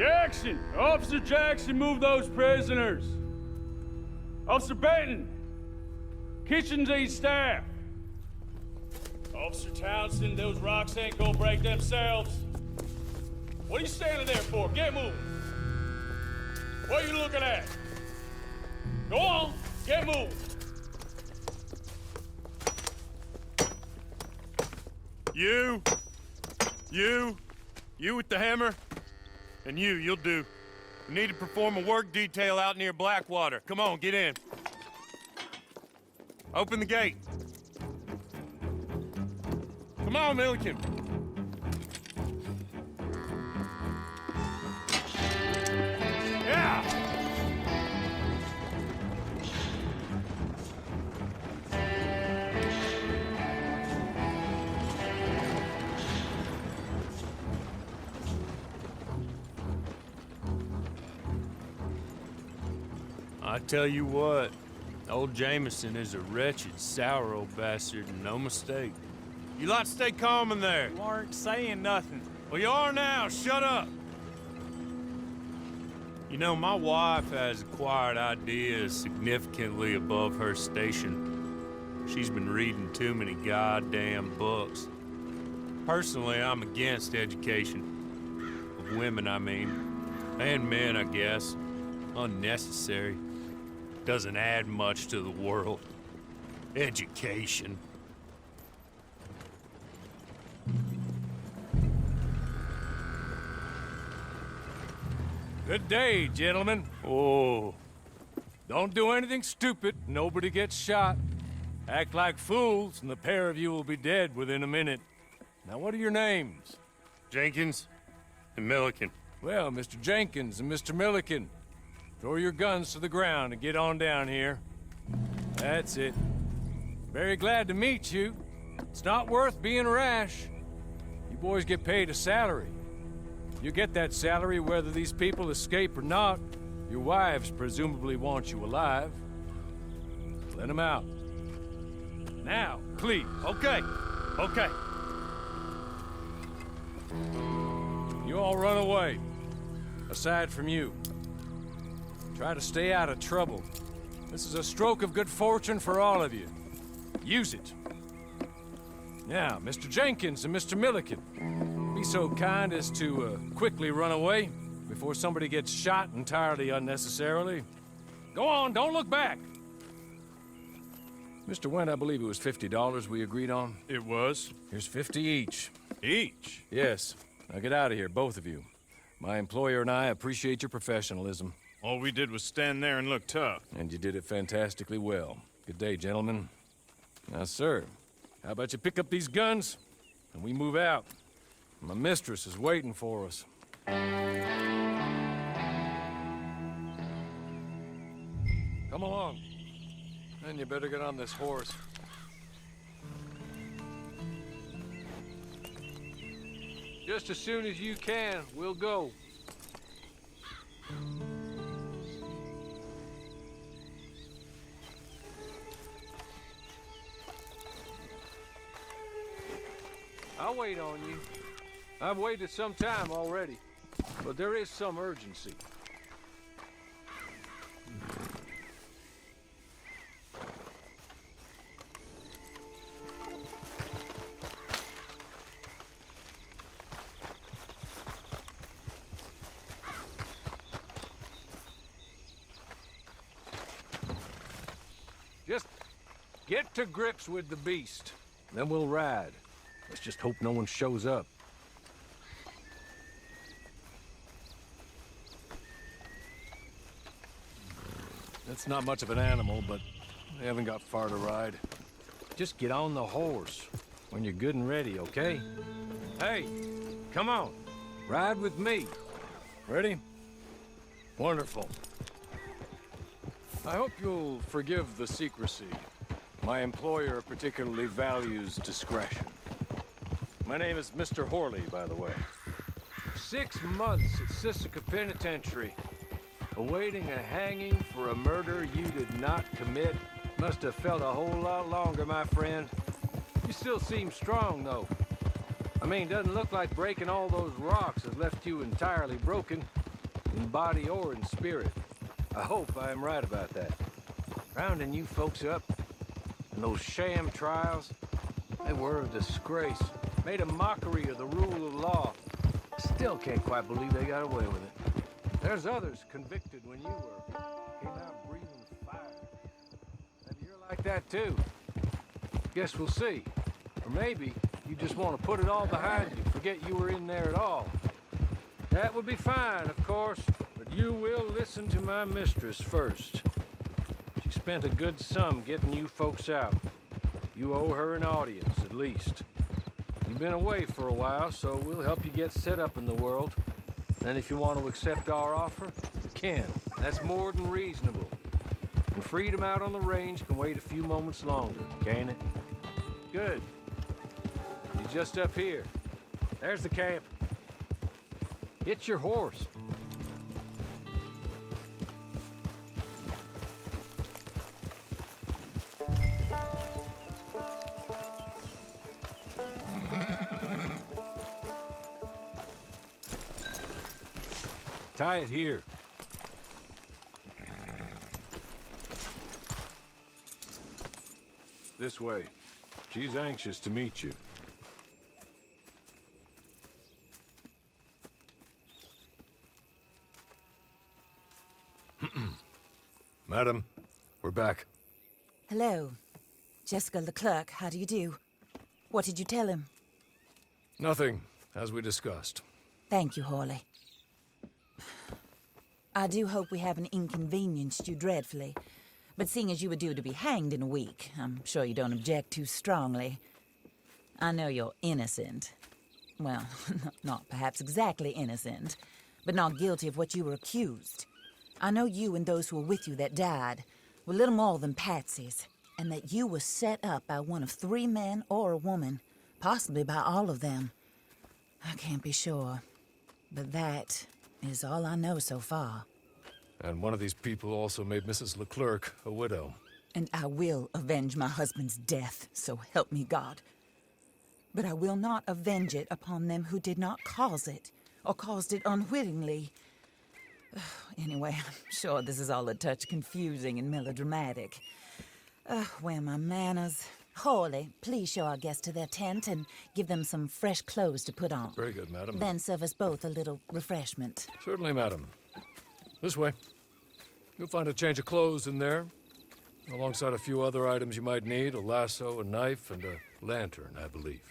Jackson! Officer Jackson, move those prisoners! Officer Benton! Kitchens aid staff! Officer Townsend, those rocks ain't gonna break themselves. What are you standing there for? Get moving! What are you looking at? Go on, get moving! You with the hammer? And you'll do. We need to perform a work detail out near Blackwater. Come on, get in. Open the gate. Come on, Milliken. Yeah! I tell you what, old Jameson is a wretched, sour old bastard, and no mistake. You lot stay calm in there. You aren't saying nothing. Well, you are now. Shut up. You know, my wife has acquired ideas significantly above her station. She's been reading too many goddamn books. Personally, I'm against education. Of women, I mean. And men, I guess. Unnecessary. Doesn't add much to the world. Education. Good day, gentlemen. Oh. Don't do anything stupid. Nobody gets shot. Act like fools, and the pair of you will be dead within a minute. Now, what are your names? Jenkins and Milliken. Well, Mr. Jenkins and Mr. Milliken, throw your guns to the ground and get on down here. That's it. Very glad to meet you. It's not worth being rash. You boys get paid a salary. You get that salary whether these people escape or not. Your wives presumably want you alive. Let them out. Now, please. Okay. You all run away. Aside from you. Try to stay out of trouble. This is a stroke of good fortune for all of you. Use it. Now, Mr. Jenkins and Mr. Milliken, be so kind as to quickly run away before somebody gets shot entirely unnecessarily. Go on, don't look back. Mr. Wendt, I believe it was $50 we agreed on. It was. Here's 50 each. Each? Yes. Now get out of here, both of you. My employer and I appreciate your professionalism. All we did was stand there and look tough. And you did it fantastically well. Good day, gentlemen. Now, sir, how about you pick up these guns and we move out? My mistress is waiting for us. Come along. Then you better get on this horse. Just as soon as you can, we'll go. I'll wait on you. I've waited some time already, but there is some urgency. Just get to grips with the beast, then we'll ride. Let's just hope no one shows up. That's not much of an animal, but they haven't got far to ride. Just get on the horse when you're good and ready, okay? Hey, come on. Ride with me. Ready? Wonderful. I hope you'll forgive the secrecy. My employer particularly values discretion. My name is Mr. Horley, by the way. 6 months at Sisika Penitentiary, awaiting a hanging for a murder you did not commit. Must have felt a whole lot longer, my friend. You still seem strong, though. I mean, doesn't look like breaking all those rocks has left you entirely broken. in body or in spirit. I hope I am right about that. Rounding you folks up, and those sham trials, they were a disgrace. Made a mockery of the rule of law. Still can't quite believe they got away with it. There's others convicted when you were. Came out breathing fire. Maybe you're like that too. Guess we'll see. Or maybe you just want to put it all behind you, forget you were in there at all. That would be fine, of course, but you will listen to my mistress first. She spent a good sum getting you folks out. You owe her an audience, at least. You've been away for a while, so we'll help you get set up in the world. And if you want to accept our offer, you can. That's more than reasonable. And freedom out on the range can wait a few moments longer, can't it? Good. You're just up here. There's the camp. Get your horse. Tie it here. This way. She's anxious to meet you. Madam, we're back. Hello. Jessica Leclerc, how do you do? What did you tell him? Nothing, as we discussed. Thank you, Hawley. I do hope we haven't inconvenienced you dreadfully. But seeing as you were due to be hanged in a week, I'm sure you don't object too strongly. I know you're innocent. Well, not perhaps exactly innocent, but not guilty of what you were accused. I know you and those who were with you that died were little more than patsies, and that you were set up by one of 3 men or a woman, possibly by all of them. I can't be sure, but that is all I know so far. And one of these people also made Mrs. Leclerc a widow. And I will avenge my husband's death, so help me God. But I will not avenge it upon them who did not cause it, or caused it unwittingly. Anyway, I'm sure this is all a touch confusing and melodramatic. Where are my manners? Hawley, please show our guests to their tent and give them some fresh clothes to put on. Very good, madam. Then serve us both a little refreshment. Certainly, madam. This way. You'll find a change of clothes in there, alongside a few other items you might need, a lasso, a knife, and a lantern, I believe.